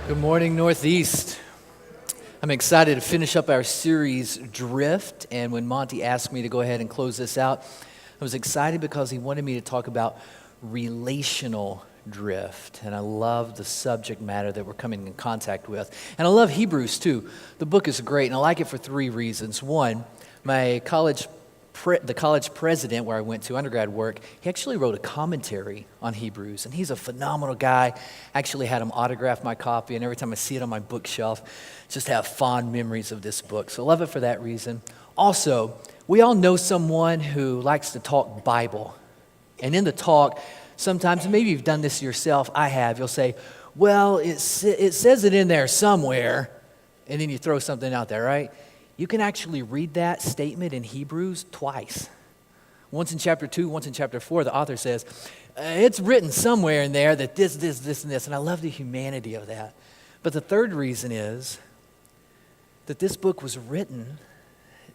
Good morning, Northeast. I'm excited to finish up our series, Drift. And when Monty asked me to go ahead and close this out, I was excited because he wanted me to talk about relational drift. And I love the subject matter that we're coming in contact with. And I love Hebrews too. The book is great, and I like it for three reasons. One, the college president where I went to undergrad work, he actually wrote a commentary on Hebrews, and he's a phenomenal guy. I actually had him autograph my copy, and every time I see it on my bookshelf, just have fond memories of this book. So I love it for that reason. Also, we all know someone who likes to talk Bible. And in the talk, sometimes, maybe you've done this yourself, I have, you'll say, well, it says it in there somewhere, and then you throw something out there, right? You can actually read that statement in Hebrews twice. Once in chapter 2, once in chapter 4, the author says, it's written somewhere in there that this, and this, and I love the humanity of that. But the third reason is that this book was written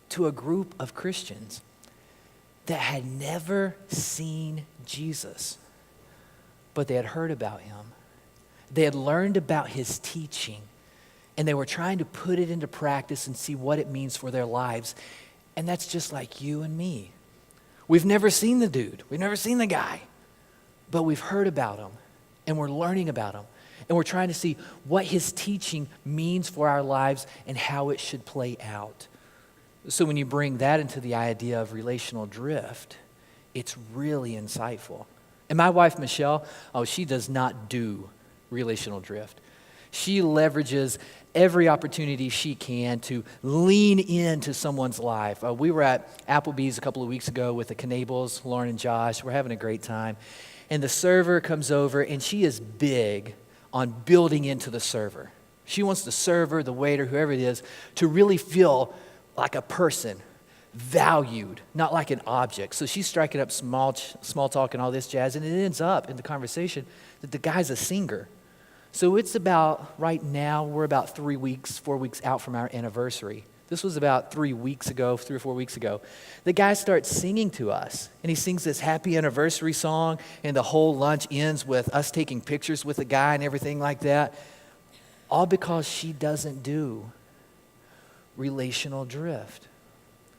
to a group of Christians that had never seen Jesus, but they had heard about him. They had learned about his teaching, and they were trying to put it into practice and see what it means for their lives. And that's just like you and me. We've never seen the dude. We've never seen the guy. But we've heard about him, and we're learning about him. And we're trying to see what his teaching means for our lives and how it should play out. So when you bring that into the idea of relational drift, it's really insightful. And my wife, Michelle, she does not do relational drift. She leverages every opportunity she can to lean into someone's life. We were at Applebee's a couple of weeks ago with the Knables, Lauren and Josh. We're having a great time. And the server comes over, and she is big on building into the server. She wants the server, the waiter, whoever it is, to really feel like a person, valued, not like an object. So she's striking up small talk and all this jazz, and it ends up in the conversation that the guy's a singer. So it's about, right now, we're about 4 weeks out from our anniversary. This was about 3 or 4 weeks ago. The guy starts singing to us, and he sings this happy anniversary song, and the whole lunch ends with us taking pictures with the guy and everything like that, all because she doesn't do relational drift.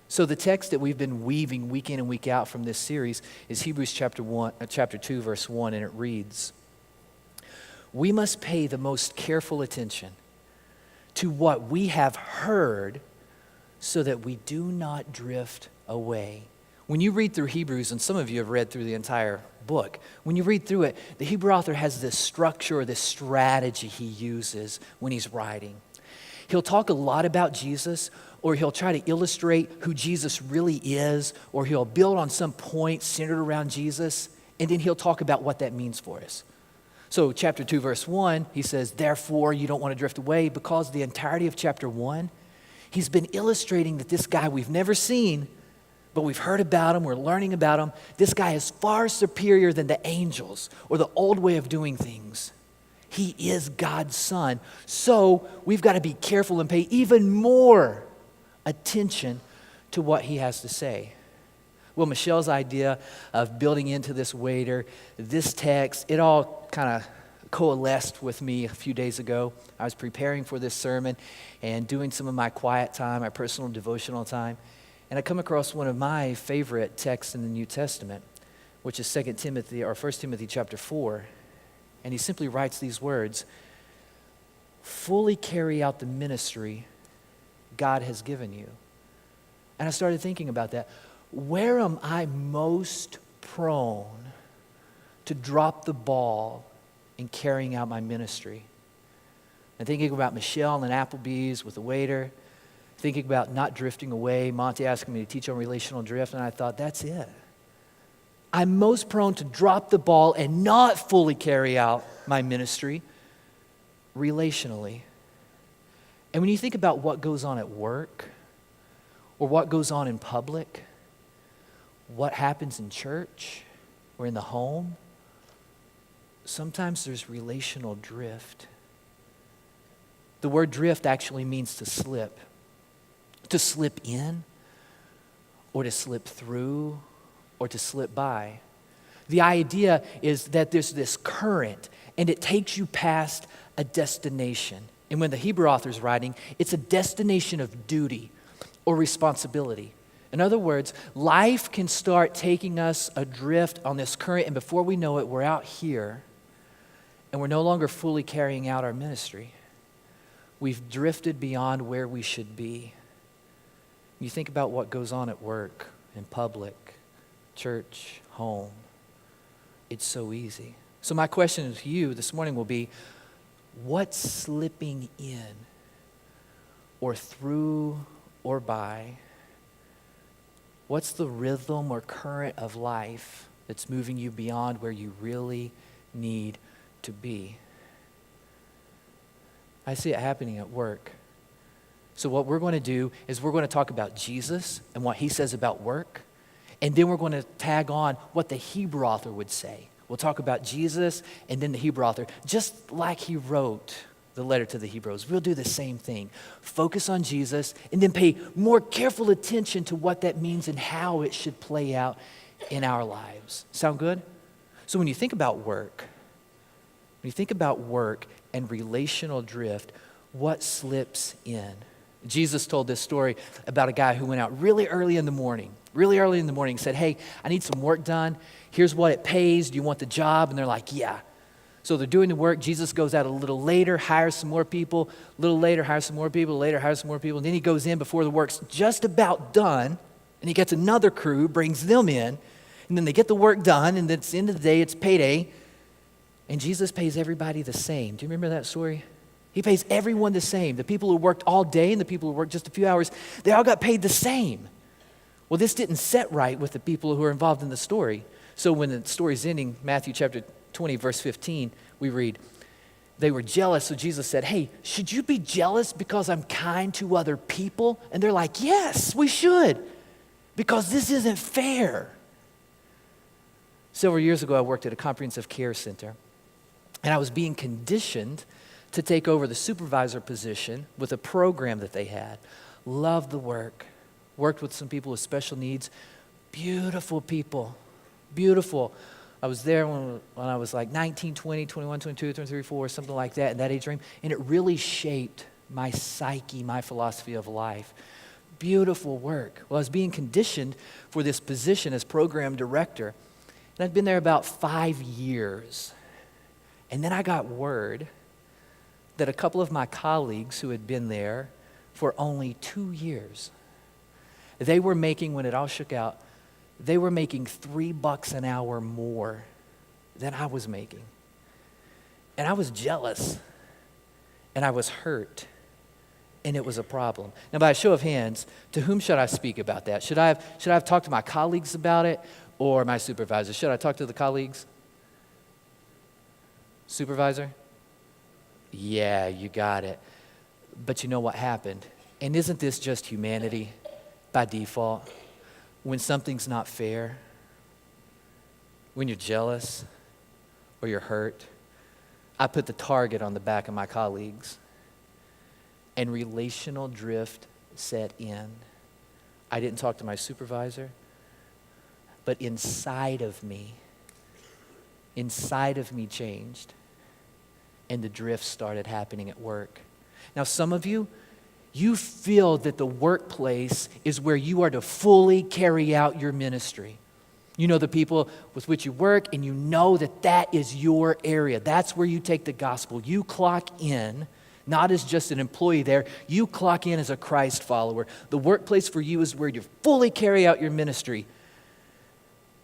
So the text that we've been weaving week in and week out from this series is Hebrews chapter 2, verse 1, and it reads, we must pay the most careful attention to what we have heard so that we do not drift away. When you read through Hebrews, and some of you have read through the entire book, when you read through it, the Hebrew author has this structure or this strategy he uses when he's writing. He'll talk a lot about Jesus, or he'll try to illustrate who Jesus really is, or he'll build on some point centered around Jesus, and then he'll talk about what that means for us. So chapter 2, verse 1, he says, therefore you don't want to drift away, because the entirety of chapter 1, he's been illustrating that this guy we've never seen, but we've heard about him, we're learning about him. This guy is far superior than the angels or the old way of doing things. He is God's son. So we've got to be careful and pay even more attention to what he has to say. Well, Michelle's idea of building into this waiter, this text, it all kind of coalesced with me a few days ago. I was preparing for this sermon and doing some of my quiet time, my personal devotional time, and I come across one of my favorite texts in the New Testament, which is 1 Timothy chapter 4, and he simply writes these words, fully carry out the ministry God has given you. And I started thinking about that. Where am I most prone to drop the ball in carrying out my ministry? And thinking about Michelle and Applebee's with the waiter, thinking about not drifting away, Monty asking me to teach on relational drift, and I thought, that's it. I'm most prone to drop the ball and not fully carry out my ministry relationally. And when you think about what goes on at work, or what goes on in public, what happens in church or in the home, sometimes there's relational drift. The word drift actually means to slip in, or to slip through, or to slip by. The idea is that there's this current, and it takes you past a destination. And when the Hebrew author is writing, it's a destination of duty or responsibility. In other words, life can start taking us adrift on this current, and before we know it, we're out here, and we're no longer fully carrying out our ministry. We've drifted beyond where we should be. You think about what goes on at work, in public, church, home. It's so easy. So my question to you this morning will be, what's slipping in or through or by? What's the rhythm or current of life that's moving you beyond where you really need to be? I see it happening at work. So what we're going to do is we're going to talk about Jesus and what he says about work, and then we're going to tag on what the Hebrew author would say. We'll talk about Jesus and then the Hebrew author, just like he wrote the letter to the Hebrews. We'll do the same thing. Focus on Jesus and then pay more careful attention to what that means and how it should play out in our lives. Sound good? So when you think about work, and relational drift, what slips in? Jesus told this story about a guy who went out really early in the morning, said, hey, I need some work done. Here's what it pays. Do you want the job? And they're like, yeah. So they're doing the work. Jesus goes out a little later, hires some more people, a little later, hires some more people, later hires some more people. And then he goes in before the work's just about done, and he gets another crew, brings them in, and then they get the work done, and then at the end of the day, it's payday, and Jesus pays everybody the same. Do you remember that story? He pays everyone the same. The people who worked all day and the people who worked just a few hours, they all got paid the same. Well, this didn't set right with the people who are involved in the story. So when the story's ending, Matthew chapter 20, verse 15, we read, they were jealous, so Jesus said, hey, should you be jealous because I'm kind to other people? And they're like, yes, we should, because this isn't fair. Several years ago, I worked at a comprehensive care center, and I was being conditioned to take over the supervisor position with a program that they had. Loved the work. Worked with some people with special needs. Beautiful people. Beautiful. I was there when I was like 19, 20, 21, 22, 23, 24, something like that, in that age range. And it really shaped my psyche, my philosophy of life. Beautiful work. Well, I was being conditioned for this position as program director. And I'd been there about 5 years. And then I got word that a couple of my colleagues who had been there for only 2 years, they were making, when it all shook out, they were making $3 an hour more than I was making. And I was jealous, and I was hurt, and it was a problem. Now, by a show of hands, to whom should I speak about that? Should I have talked to my colleagues about it or my supervisor? Should I talk to the colleagues? Supervisor? Yeah, you got it. But you know what happened? And isn't this just humanity by default? When something's not fair, when you're jealous or you're hurt, I put the target on the back of my colleagues, and relational drift set in. I didn't talk to my supervisor, but inside of me changed, and the drift started happening at work. Now, some of you feel that the workplace is where you are to fully carry out your ministry. You know the people with which you work, and you know that that is your area. That's where you take the gospel. You clock in, not as just an employee there. You clock in as a Christ follower. The workplace for you is where you fully carry out your ministry.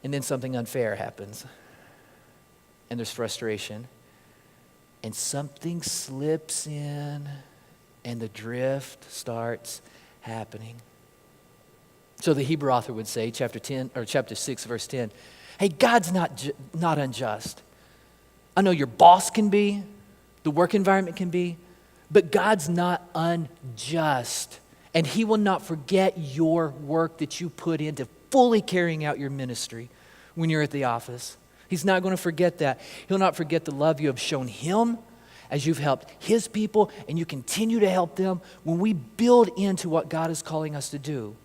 And then something unfair happens, and there's frustration, and something slips in, and the drift starts happening. So the Hebrew author would say, chapter 6, verse 10, hey, God's not unjust. I know your boss can be, the work environment can be, but God's not unjust. And he will not forget your work that you put into fully carrying out your ministry when you're at the office. He's not going to forget that. He'll not forget the love you have shown him as you've helped his people, and you continue to help them. When we build into what God is calling us to do,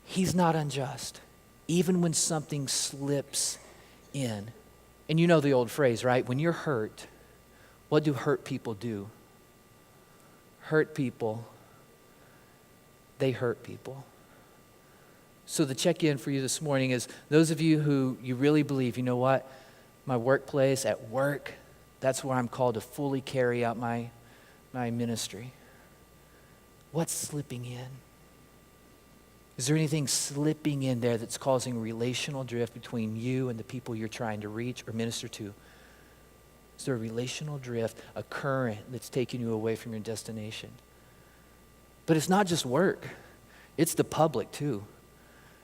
he's not unjust, even when something slips in. And you know the old phrase, right? When you're hurt, What do hurt people do? Hurt people, they hurt people. So the check-in for you this morning is those of you who you really believe, you know what, my workplace, at work, that's where I'm called to fully carry out my ministry. What's slipping in? Is there anything slipping in there that's causing relational drift between you and the people you're trying to reach or minister to? Is there a relational drift, a current that's taking you away from your destination? But it's not just work. It's the public too.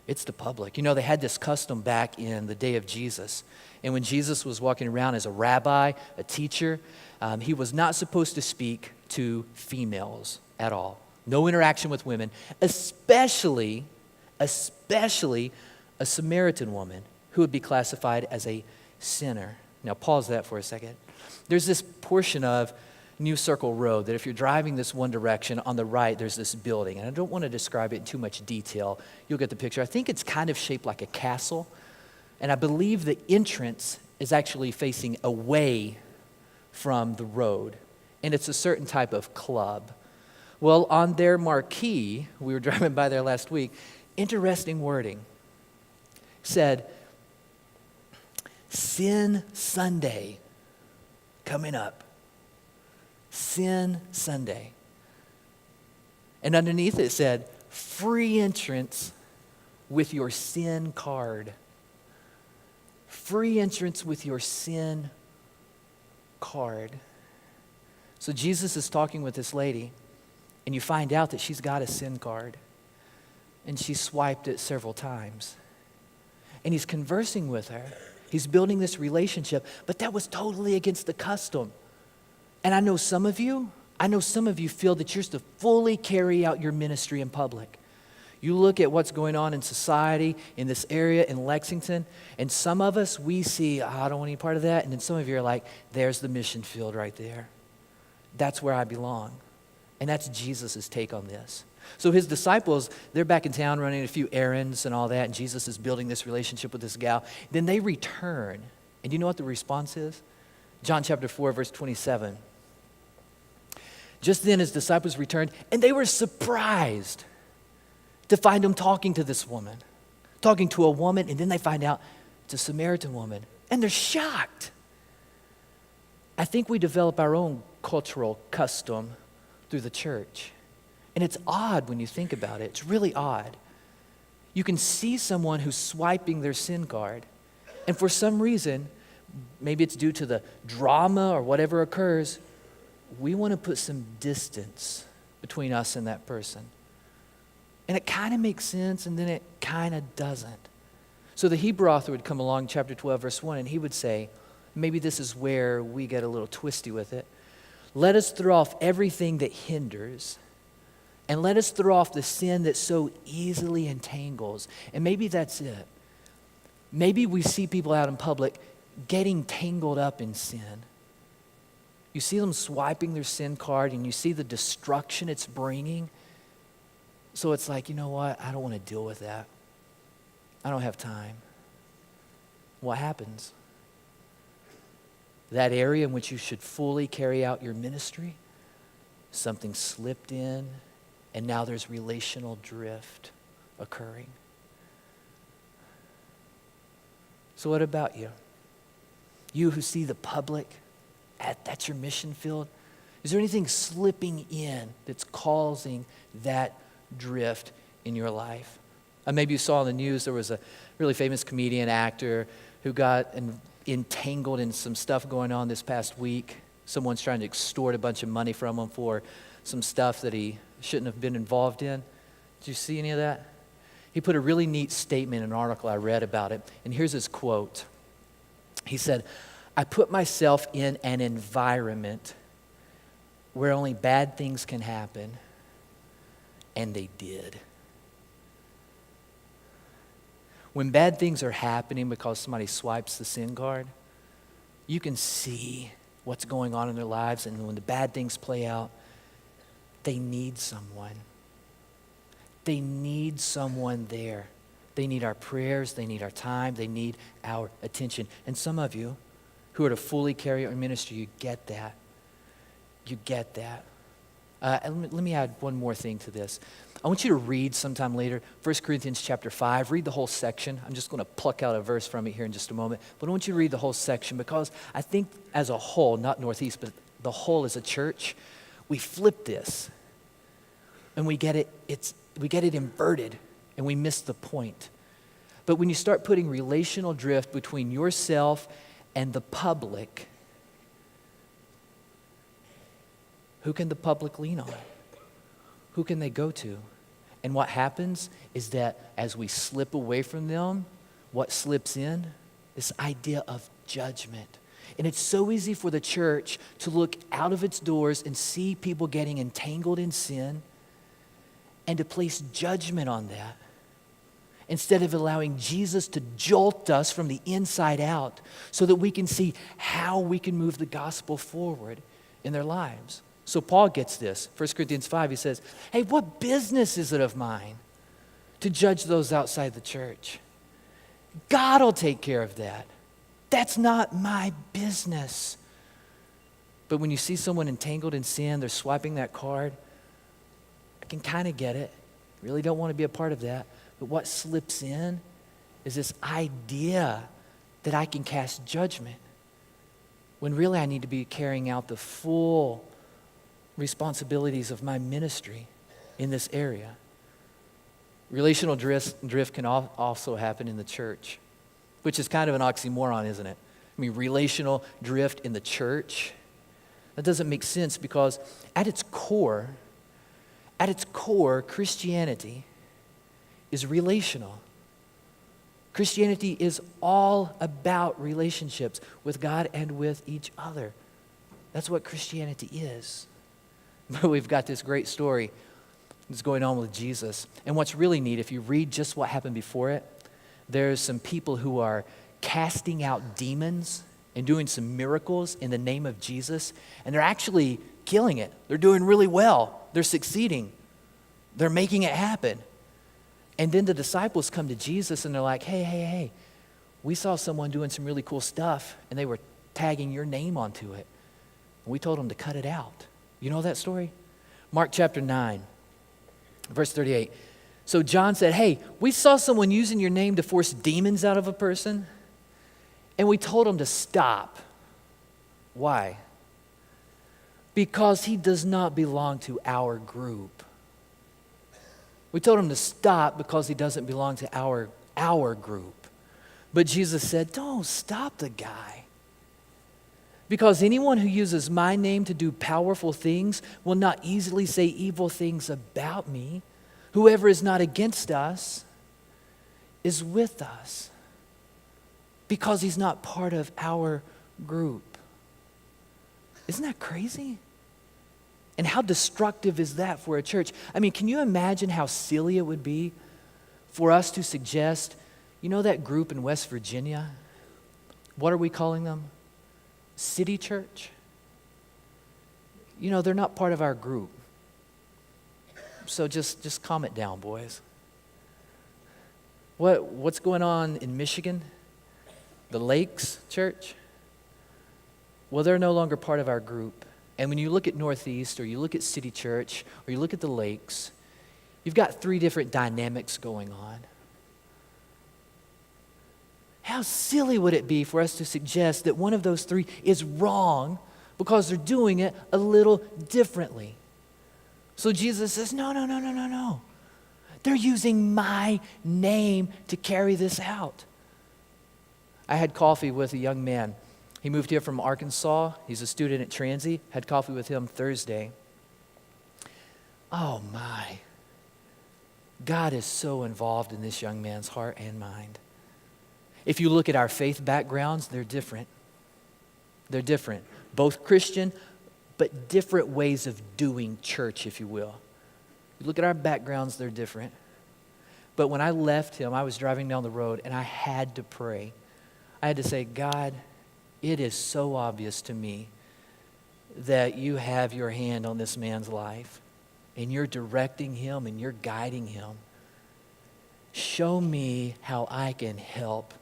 It's the public. You know, they had this custom back in the day of Jesus. And when Jesus was walking around as a rabbi, a teacher, he was not supposed to speak to females at all. No interaction with women, especially a Samaritan woman who would be classified as a sinner. Now pause that for a second. There's this portion of New Circle Road that if you're driving this one direction, on the right there's this building. And I don't want to describe it in too much detail. You'll get the picture. I think it's kind of shaped like a castle. And I believe the entrance is actually facing away from the road. And it's a certain type of club. Well, on their marquee, we were driving by there last week, interesting wording. Said, Sin Sunday coming up. Sin Sunday. And underneath it said, free entrance with your sin card. Free entrance with your sin card. So Jesus is talking with this lady, and you find out that she's got a sin card. And she swiped it several times. And he's conversing with her. He's building this relationship, but that was totally against the custom. And I know some of you feel that you're to fully carry out your ministry in public. You look at what's going on in society, in this area, in Lexington, and some of us, we see, I don't want any part of that. And then some of you are like, there's the mission field right there. That's where I belong. And that's Jesus' take on this. So his disciples, they're back in town running a few errands and all that, and Jesus is building this relationship with this gal. Then they return. And you know what the response is? John chapter 4, verse 27. Just then his disciples returned, and they were surprised to find him talking to this woman, talking to a woman, and then they find out it's a Samaritan woman, and they're shocked. I think we develop our own cultural custom through the church. And it's odd when you think about it. It's really odd. You can see someone who's swiping their sin card, and for some reason, maybe it's due to the drama or whatever occurs, we want to put some distance between us and that person. And it kind of makes sense, and then it kind of doesn't. So the Hebrew author would come along, chapter 12, verse 1, and he would say, maybe this is where we get a little twisty with it. Let us throw off everything that hinders, and let us throw off the sin that so easily entangles. And maybe that's it. Maybe we see people out in public getting tangled up in sin. You see them swiping their sin card, and you see the destruction it's bringing. So it's like, you know what? I don't want to deal with that. I don't have time. What happens? That area in which you should fully carry out your ministry, something slipped in, and now there's relational drift occurring. So what about you? You who see the public, that's your mission field. Is there anything slipping in that's causing that drift in your life? Maybe you saw in the news there was a really famous comedian, actor, who got entangled in some stuff going on this past week. Someone's trying to extort a bunch of money from him for some stuff that he shouldn't have been involved in. Did you see any of that? He put a really neat statement in an article I read about it, and here's his quote. He said, I put myself in an environment where only bad things can happen, and they did. When bad things are happening because somebody swipes the sin card, you can see what's going on in their lives, and when the bad things play out, they need someone. They need someone there. They need our prayers, they need our time, they need our attention. And some of you who are to fully carry out your ministry, you get that. you get that. And let me add one more thing to this. I want you to read sometime later 1 Corinthians chapter 5. Read the whole section. I'm just going to pluck out a verse from it here in just a moment. But I want you to read the whole section because I think as a whole, not Northeast, but the whole as a church, we flip this. And we get it inverted, and we miss the point. But when you start putting relational drift between yourself and the public, who can the public lean on? Who can they go to? And what happens is that as we slip away from them, what slips in? This idea of judgment. And it's so easy for the church to look out of its doors and see people getting entangled in sin and to place judgment on that instead of allowing Jesus to jolt us from the inside out so that we can see how we can move the gospel forward in their lives. So Paul gets this. 1 Corinthians 5, he says, hey, what business is it of mine to judge those outside the church? God will take care of that. That's not my business. But when you see someone entangled in sin, they're swiping that card, I can kind of get it. Really don't want to be a part of that. But what slips in is this idea that I can cast judgment when really I need to be carrying out the full responsibilities of my ministry in this area. Relational drift can also happen in the church, which is kind of an oxymoron, isn't it? I mean, relational drift in the church, that doesn't make sense because at its core, Christianity is relational. Christianity is all about relationships with God and with each other. That's what Christianity is. But we've got this great story that's going on with Jesus. And what's really neat, if you read just what happened before it, there's some people who are casting out demons and doing some miracles in the name of Jesus. And they're actually killing it. They're doing really well. They're succeeding. They're making it happen. And then the disciples come to Jesus and they're like, hey, we saw someone doing some really cool stuff and they were tagging your name onto it. And we told them to cut it out. You know that story? Mark chapter 9, verse 38. So John said, hey, we saw someone using your name to force demons out of a person, and we told him to stop. Why? Because he does not belong to our group. We told him to stop because he doesn't belong to our group. But Jesus said, don't stop the guy. Because anyone who uses my name to do powerful things will not easily say evil things about me. Whoever is not against us is with us because he's not part of our group. Isn't that crazy? And how destructive is that for a church? I mean, can you imagine how silly it would be for us to suggest, you know that group in West Virginia? What are we calling them? City Church? You know, they're not part of our group. So just calm it down, boys. What's going on in Michigan? The Lakes Church? Well, they're no longer part of our group. And when you look at Northeast, or you look at City Church, or you look at the Lakes, you've got three different dynamics going on. How silly would it be for us to suggest that one of those three is wrong because they're doing it a little differently? So Jesus says, no. They're using my name to carry this out. I had coffee with a young man. He moved here from Arkansas. He's a student at Transy. Had coffee with him Thursday. Oh my. God is so involved in this young man's heart and mind. If you look at our faith backgrounds, they're different. They're different. Both Christian, but different ways of doing church, if you will. You look at our backgrounds, they're different. But when I left him, I was driving down the road and I had to pray. I had to say, God, it is so obvious to me that you have your hand on this man's life and you're directing him and you're guiding him. Show me how I can help.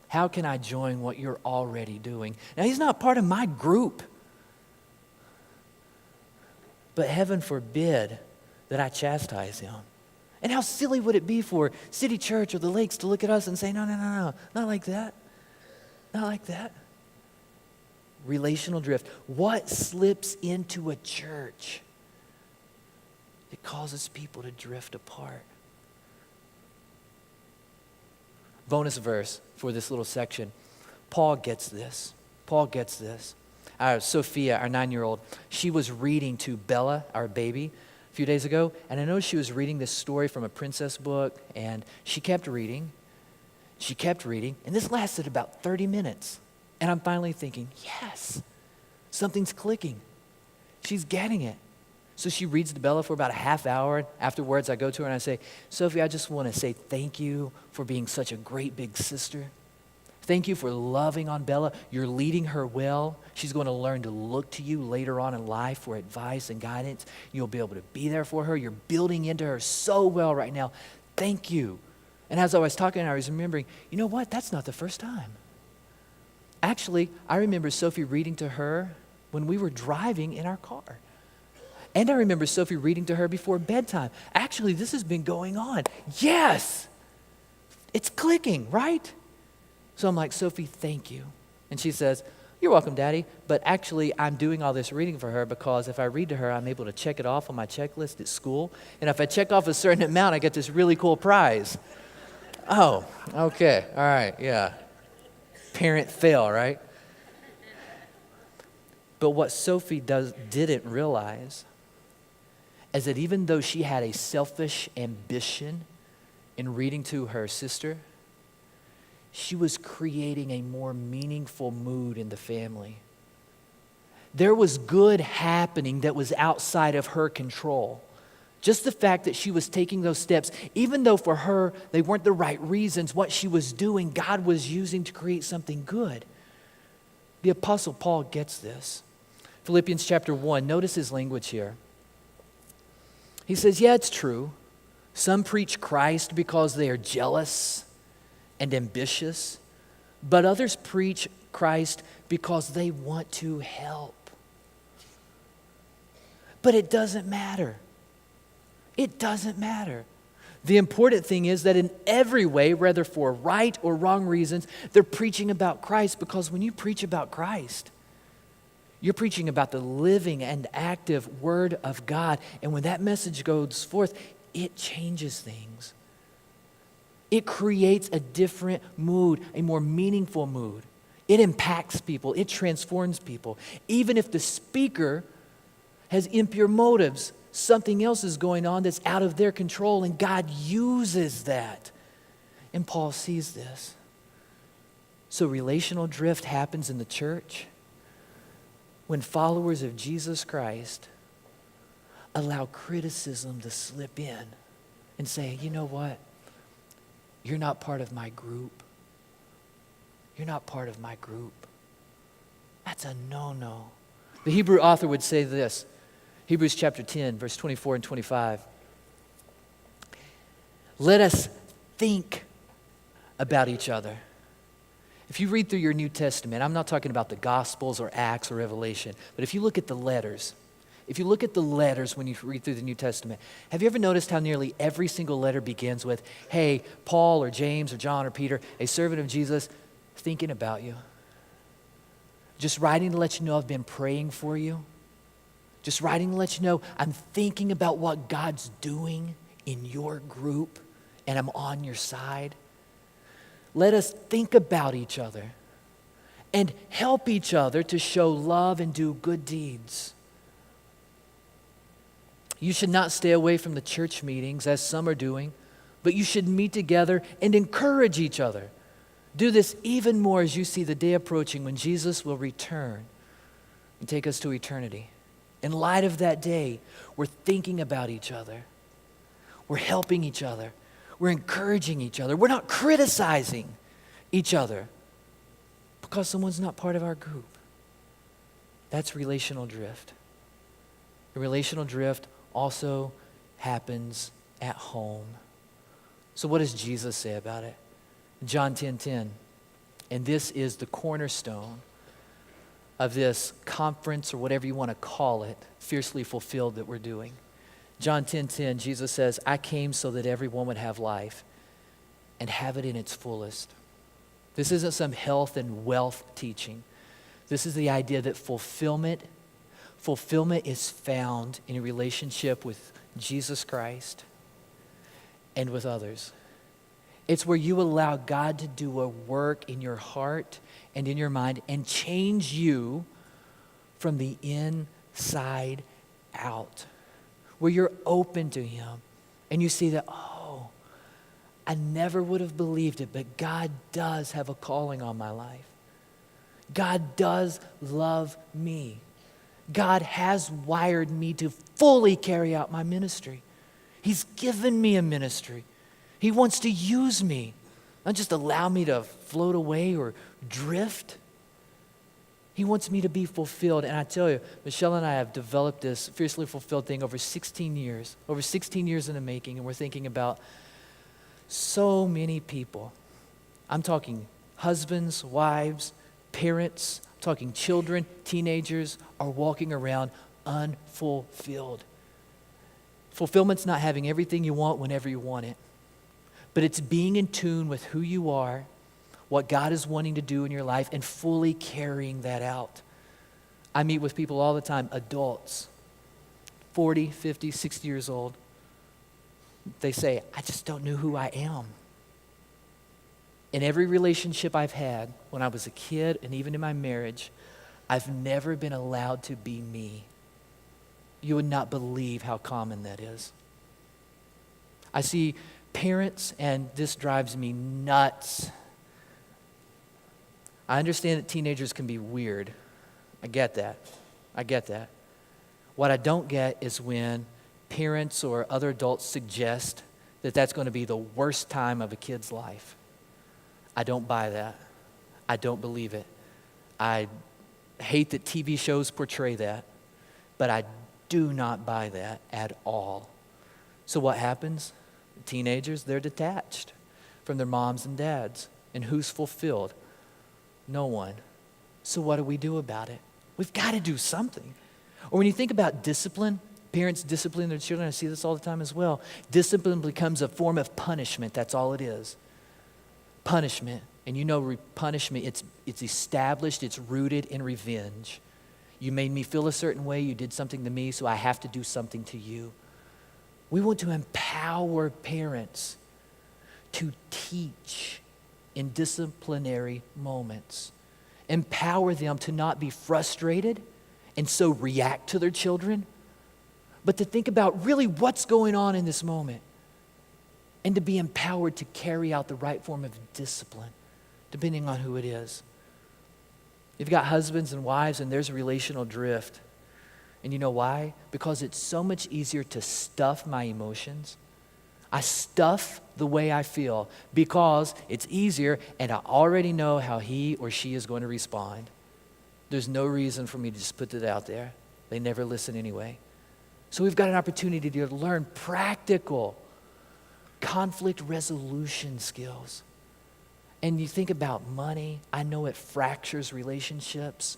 How can I join what you're already doing? Now, he's not part of my group. but heaven forbid that I chastise him. And how silly would it be for City Church or the Lakes to look at us and say, no, not like that. Not like that. Relational drift. What slips into a church? It causes people to drift apart. Bonus verse for this little section. Paul gets this. Paul gets this. Sophia, our 9-year-old, she was reading to Bella, our baby, a few days ago, and I noticed she was reading this story from a princess book, and she kept reading. She kept reading, and this lasted about 30 minutes. And I'm finally thinking, yes, something's clicking. She's getting it. So she reads to Bella for about a half hour. Afterwards, I go to her and I say, Sophie, I just want to say thank you for being such a great big sister. Thank you for loving on Bella. You're leading her well. She's going to learn to look to you later on in life for advice and guidance. You'll be able to be there for her. You're building into her so well right now. Thank you. And as I was talking, I was remembering, you know what? That's not the first time. Actually, I remember Sophie reading to her when we were driving in our car. And I remember Sophie reading to her before bedtime. Actually, this has been going on. Yes! It's clicking, right? So I'm like, Sophie, thank you. And she says, you're welcome, Daddy. But actually, I'm doing all this reading for her because if I read to her, I'm able to check it off on my checklist at school. And if I check off a certain amount, I get this really cool prize. Oh, okay. All right, yeah. Parent fail, right? But what Sophie didn't realize is that even though she had a selfish ambition in reading to her sister, she was creating a more meaningful mood in the family. There was good happening that was outside of her control. Just the fact that she was taking those steps, even though for her they weren't the right reasons, what she was doing, God was using to create something good. The Apostle Paul gets this. Philippians chapter 1, notice his language here. He says, yeah, it's true. Some preach Christ because they are jealous and ambitious, but others preach Christ because they want to help. But it doesn't matter. It doesn't matter. The important thing is that in every way, whether for right or wrong reasons, they're preaching about Christ, because when you preach about Christ, you're preaching about the living and active Word of God. And when that message goes forth, it changes things. It creates a different mood, a more meaningful mood. It impacts people. It transforms people. Even if the speaker has impure motives, something else is going on that's out of their control, and God uses that. And Paul sees this. So relational drift happens in the church when followers of Jesus Christ allow criticism to slip in and say, you know what? You're not part of my group. You're not part of my group. That's a no-no. The Hebrew author would say this, Hebrews chapter 10, verse 24 and 25. Let us think about each other. If you read through your New Testament, I'm not talking about the Gospels or Acts or Revelation, but if you look at the letters, when you read through the New Testament, have you ever noticed how nearly every single letter begins with, hey, Paul or James or John or Peter, a servant of Jesus, thinking about you. Just writing to let you know I've been praying for you. Just writing to let you know I'm thinking about what God's doing in your group and I'm on your side. Let us think about each other and help each other to show love and do good deeds. You should not stay away from the church meetings as some are doing, but you should meet together and encourage each other. Do this even more as you see the day approaching when Jesus will return and take us to eternity. In light of that day, we're thinking about each other. We're helping each other. We're encouraging each other. We're not criticizing each other because someone's not part of our group. That's relational drift. The relational drift also happens at home. So what does Jesus say about it? John 10:10. And this is the cornerstone. of this conference, or whatever you want to call it, Fiercely Fulfilled, that we're doing. John 10:10, Jesus says, I came so that everyone would have life and have it in its fullest. This isn't some health and wealth teaching. This is the idea that fulfillment is found in a relationship with Jesus Christ and with others. It's where you allow God to do a work in your heart and in your mind and change you from the inside out. Where you're open to Him and you see that, oh, I never would have believed it, but God does have a calling on my life. God does love me. God has wired me to fully carry out my ministry. He's given me a ministry. He wants to use me, not just allow me to float away or drift. He wants me to be fulfilled. And I tell you, Michelle and I have developed this Fiercely Fulfilled thing over 16 years in the making, and we're thinking about so many people. I'm talking husbands, wives, parents, I'm talking children, teenagers are walking around unfulfilled. Fulfillment's not having everything you want whenever you want it, but it's being in tune with who you are, what God is wanting to do in your life, and fully carrying that out. I meet with people all the time, adults, 40, 50, 60 years old. They say, I just don't know who I am. In every relationship I've had, when I was a kid and even in my marriage, I've never been allowed to be me. You would not believe how common that is. I see parents, and this drives me nuts. I understand that teenagers can be weird. I get that. What I don't get is when parents or other adults suggest that that's going to be the worst time of a kid's life. I don't buy that. I don't believe it. I hate that TV shows portray that, but I do not buy that at all. So what happens? Teenagers, they're detached from their moms and dads. And who's fulfilled? No one. So what do we do about it? We've got to do something. Or when you think about discipline, parents discipline their children. I see this all the time as well. Discipline becomes a form of punishment. That's all it is. Punishment. And you know punishment, it's established, it's rooted in revenge. You made me feel a certain way, you did something to me, so I have to do something to you. We want to empower parents to teach in disciplinary moments. Empower them to not be frustrated and so react to their children, but to think about really what's going on in this moment and to be empowered to carry out the right form of discipline, depending on who it is. You've got husbands and wives, and there's a relational drift. And you know why? Because it's so much easier to stuff my emotions. I stuff the way I feel because it's easier, and I already know how he or she is going to respond. There's no reason for me to just put it out there. They never listen anyway. So we've got an opportunity to learn practical conflict resolution skills. And you think about money. I know it fractures relationships.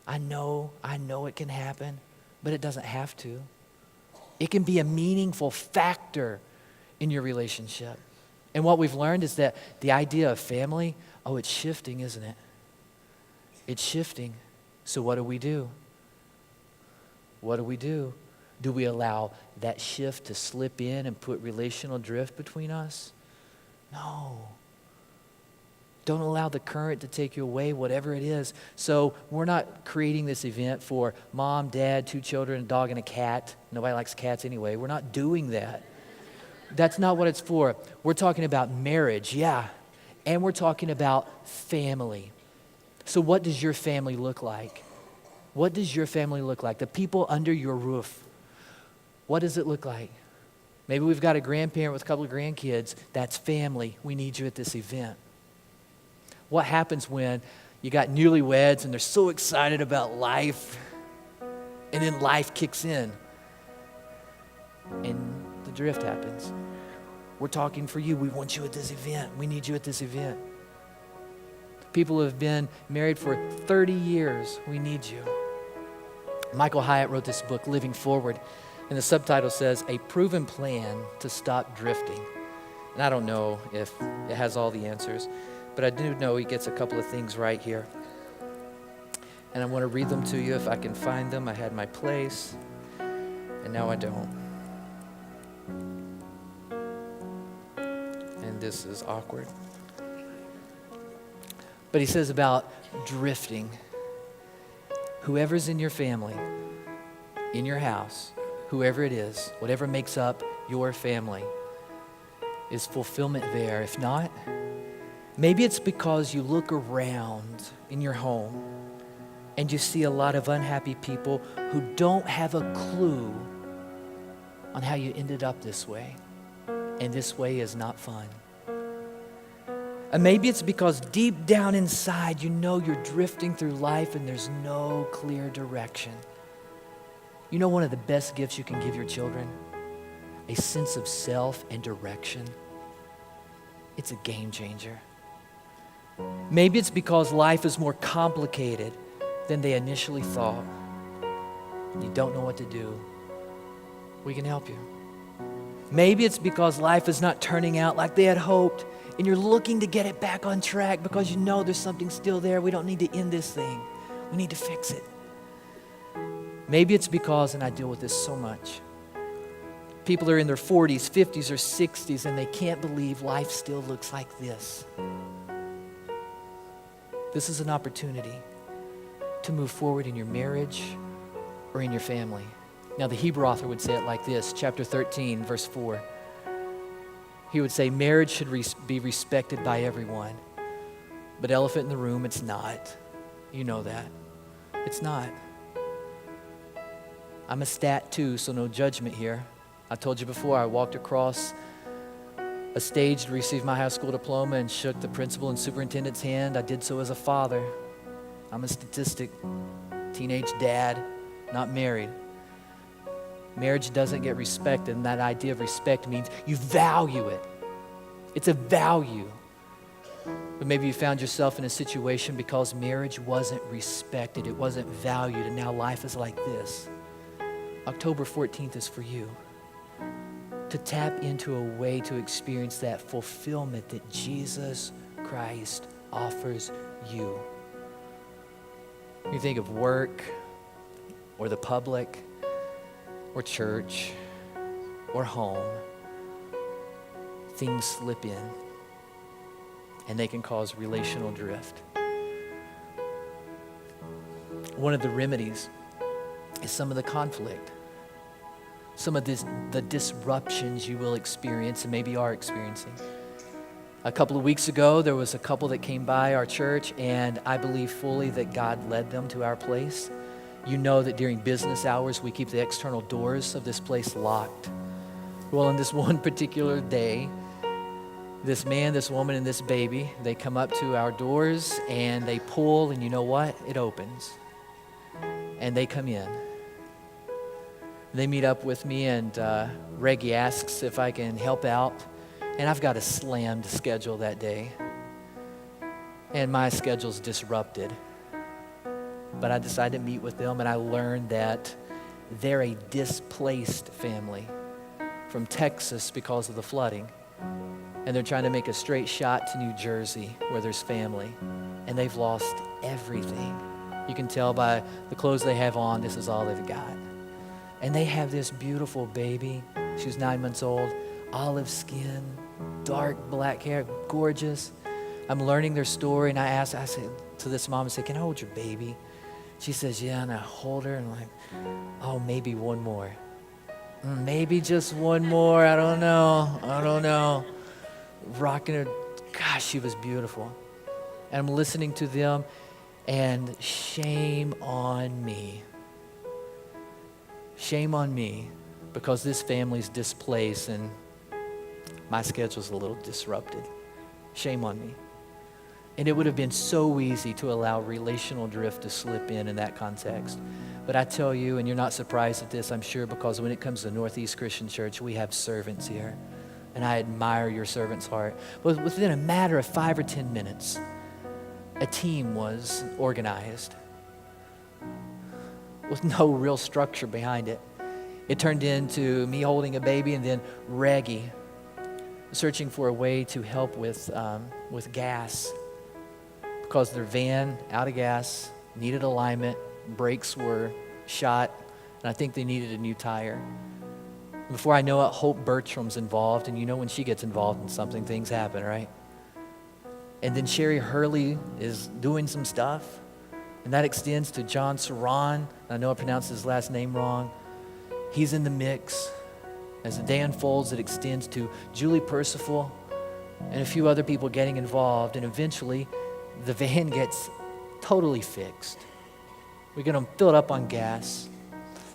I know it can happen, but it doesn't have to. It can be a meaningful factor in your relationship. And what we've learned is that the idea of family, it's shifting, isn't it? It's shifting. So what do? What do? Do we allow that shift to slip in and put relational drift between us? No. Don't allow the current to take you away, whatever it is. So we're not creating this event for mom, dad, 2 children, a dog, and a cat. Nobody likes cats anyway. We're not doing that. That's not what it's for. We're talking about marriage, yeah. And we're talking about family. So what does your family look like? What does your family look like? The people under your roof. What does it look like? Maybe we've got a grandparent with a couple of grandkids. That's family. We need you at this event. What happens when you got newlyweds and they're so excited about life, and then life kicks in and the drift happens? We're talking for you. We want you at this event. We need you at this event. People who have been married for 30 years, we need you. Michael Hyatt wrote this book, Living Forward, and the subtitle says, A Proven Plan to Stop Drifting. And I don't know if it has all the answers, but I do know he gets a couple of things right here. And I want to read them to you if I can find them. I had my place, and now I don't. And this is awkward. But he says about drifting. Whoever's in your family, in your house, whoever it is, whatever makes up your family, is fulfillment there. If not, maybe it's because you look around in your home and you see a lot of unhappy people who don't have a clue on how you ended up this way. And this way is not fun. And maybe it's because deep down inside you know you're drifting through life and there's no clear direction. You know one of the best gifts you can give your children? A sense of self and direction. It's a game changer. Maybe it's because life is more complicated than they initially thought. You don't know what to do. We can help you. Maybe it's because life is not turning out like they had hoped, and you're looking to get it back on track because you know there's something still there. We don't need to end this thing. We need to fix it. Maybe it's because, and I deal with this so much, people are in their 40s, 50s, or 60s, and they can't believe life still looks like this. This is an opportunity to move forward in your marriage or in your family. Now, the Hebrew author would say it like this, chapter 13, verse 4. He would say, marriage should be respected by everyone. But elephant in the room, it's not. You know that. It's not. I'm a stat too, so no judgment here. I told you before, I walked across a stage to receive my high school diploma and shook the principal and superintendent's hand. I did so as a father. I'm a statistic, teenage dad, not married. Marriage doesn't get respected, and that idea of respect means you value it. It's a value. But maybe you found yourself in a situation because marriage wasn't respected, it wasn't valued, and now life is like this. October 14th is for you to tap into a way to experience that fulfillment that Jesus Christ offers you. You think of work or the public, or church, or home, things slip in, and they can cause relational drift. One of the remedies is some of the conflict, some of the disruptions you will experience and maybe are experiencing. A couple of weeks ago, there was a couple that came by our church, and I believe fully that God led them to our place. You know that during business hours, we keep the external doors of this place locked. Well, on this one particular day, this man, this woman, and this baby, they come up to our doors and they pull, and you know what? It opens. And they come in. They meet up with me, and Reggie asks if I can help out. And I've got a slammed schedule that day. And my schedule's disrupted. But I decided to meet with them, and I learned that they're a displaced family from Texas because of the flooding. And they're trying to make a straight shot to New Jersey where there's family. And they've lost everything. You can tell by the clothes they have on, this is all they've got. And they have this beautiful baby. She's 9 months old, olive skin, dark black hair, gorgeous. I'm learning their story, and I said to this mom, I said, can I hold your baby? She says, yeah, and I hold her, and I'm like, oh, maybe one more. Maybe just one more, I don't know. Rocking her, gosh, she was beautiful. And I'm listening to them, and shame on me. Shame on me, because this family's displaced, and my schedule's a little disrupted. Shame on me. And it would have been so easy to allow relational drift to slip in that context. But I tell you, and you're not surprised at this, I'm sure, because when it comes to Northeast Christian Church, we have servants here. And I admire your servant's heart. But within a matter of 5 or 10 minutes, a team was organized with no real structure behind it. It turned into me holding a baby and then Reggie searching for a way to help with gas because their van, out of gas, needed alignment, brakes were shot, and I think they needed a new tire. Before I know it, Hope Bertram's involved, and you know when she gets involved in something, things happen, right? And then Sherry Hurley is doing some stuff, and that extends to John Saran. I know I pronounced his last name wrong. He's in the mix. As the day unfolds, it extends to Julie Percival and a few other people getting involved, and eventually the van gets totally fixed. We're going to fill it up on gas.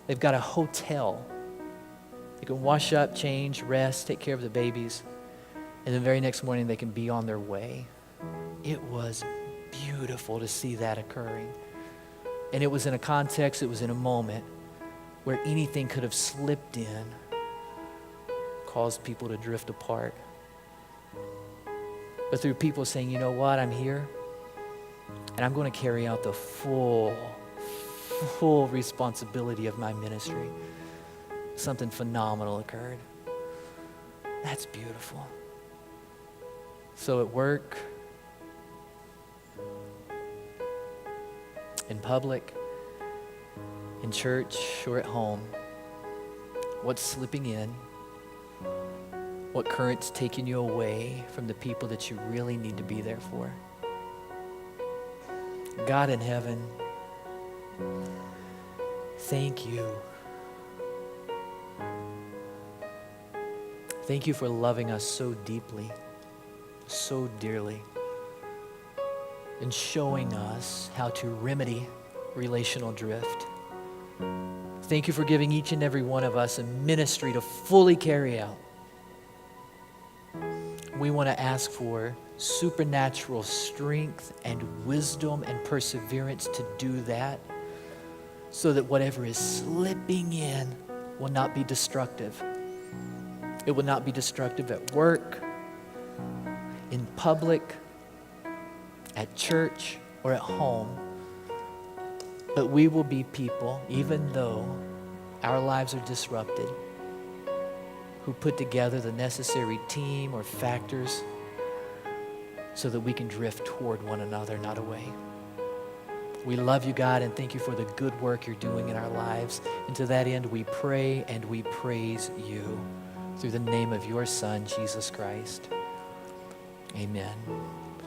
They've got a hotel. They can wash up, change, rest, take care of the babies, and the very next morning they can be on their way. It was beautiful to see that occurring. And it was in a context, it was in a moment where anything could have slipped in, caused people to drift apart. But through people saying, you know what, I'm here, and I'm going to carry out the full responsibility of my ministry, something phenomenal occurred. That's beautiful. So at work, in public, in church, or at home, what's slipping in? What current's taking you away from the people that you really need to be there for? God in heaven, thank you. Thank you for loving us so deeply, so dearly, and showing us how to remedy relational drift. Thank you for giving each and every one of us a ministry to fully carry out. We want to ask for supernatural strength and wisdom and perseverance to do that, so that whatever is slipping in will not be destructive. It will not be destructive at work, in public, at church, or at home. But we will be people, even though our lives are disrupted, who put together the necessary team or factors so that we can drift toward one another, not away. We love you, God, and thank you for the good work you're doing in our lives. And to that end, we pray and we praise you through the name of your Son, Jesus Christ. Amen.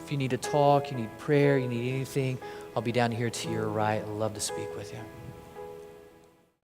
If you need to talk, you need prayer, you need anything, I'll be down here to your right. I'd love to speak with you.